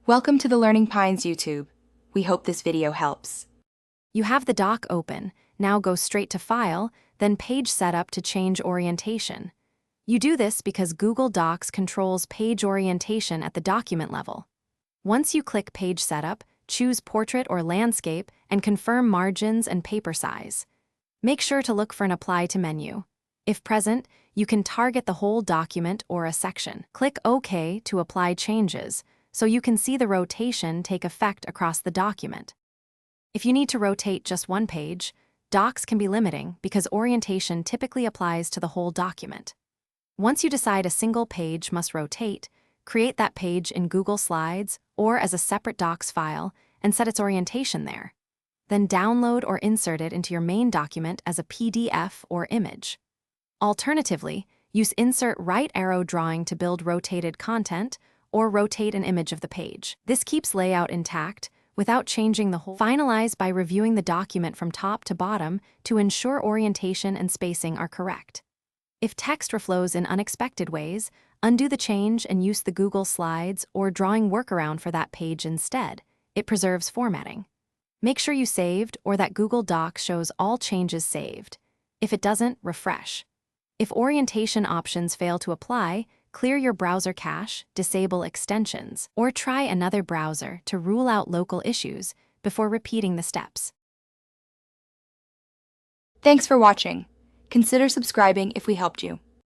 Welcome to the Learning Pines YouTube. We hope this video helps. You have the doc open. Now go straight to File, then Page Setup to change orientation. You do this because Google Docs controls page orientation at the document level. Once you click Page Setup, choose Portrait or Landscape and confirm margins and paper size. Make sure to look for an Apply to menu. If present, you can target the whole document or a section. Click OK to apply changes, so you can see the rotation take effect across the document. If you need to rotate just one page, docs can be limiting because orientation typically applies to the whole document. Once you decide a single page must rotate, create that page in Google Slides or as a separate docs file and set its orientation there. Then download or insert it into your main document as a PDF or image. Alternatively, use Insert Right Arrow Drawing to build rotated content or rotate an image of the page. This keeps layout intact without changing the whole. Finalize by reviewing the document from top to bottom to ensure orientation and spacing are correct. If text reflows in unexpected ways, undo the change and use the Google Slides or drawing workaround for that page instead. It preserves formatting. Make sure you saved or that Google Docs shows all changes saved. If it doesn't, refresh. If orientation options fail to apply, clear your browser cache, disable extensions, or try another browser to rule out local issues before repeating the steps. Thanks for watching. Consider subscribing if we helped you.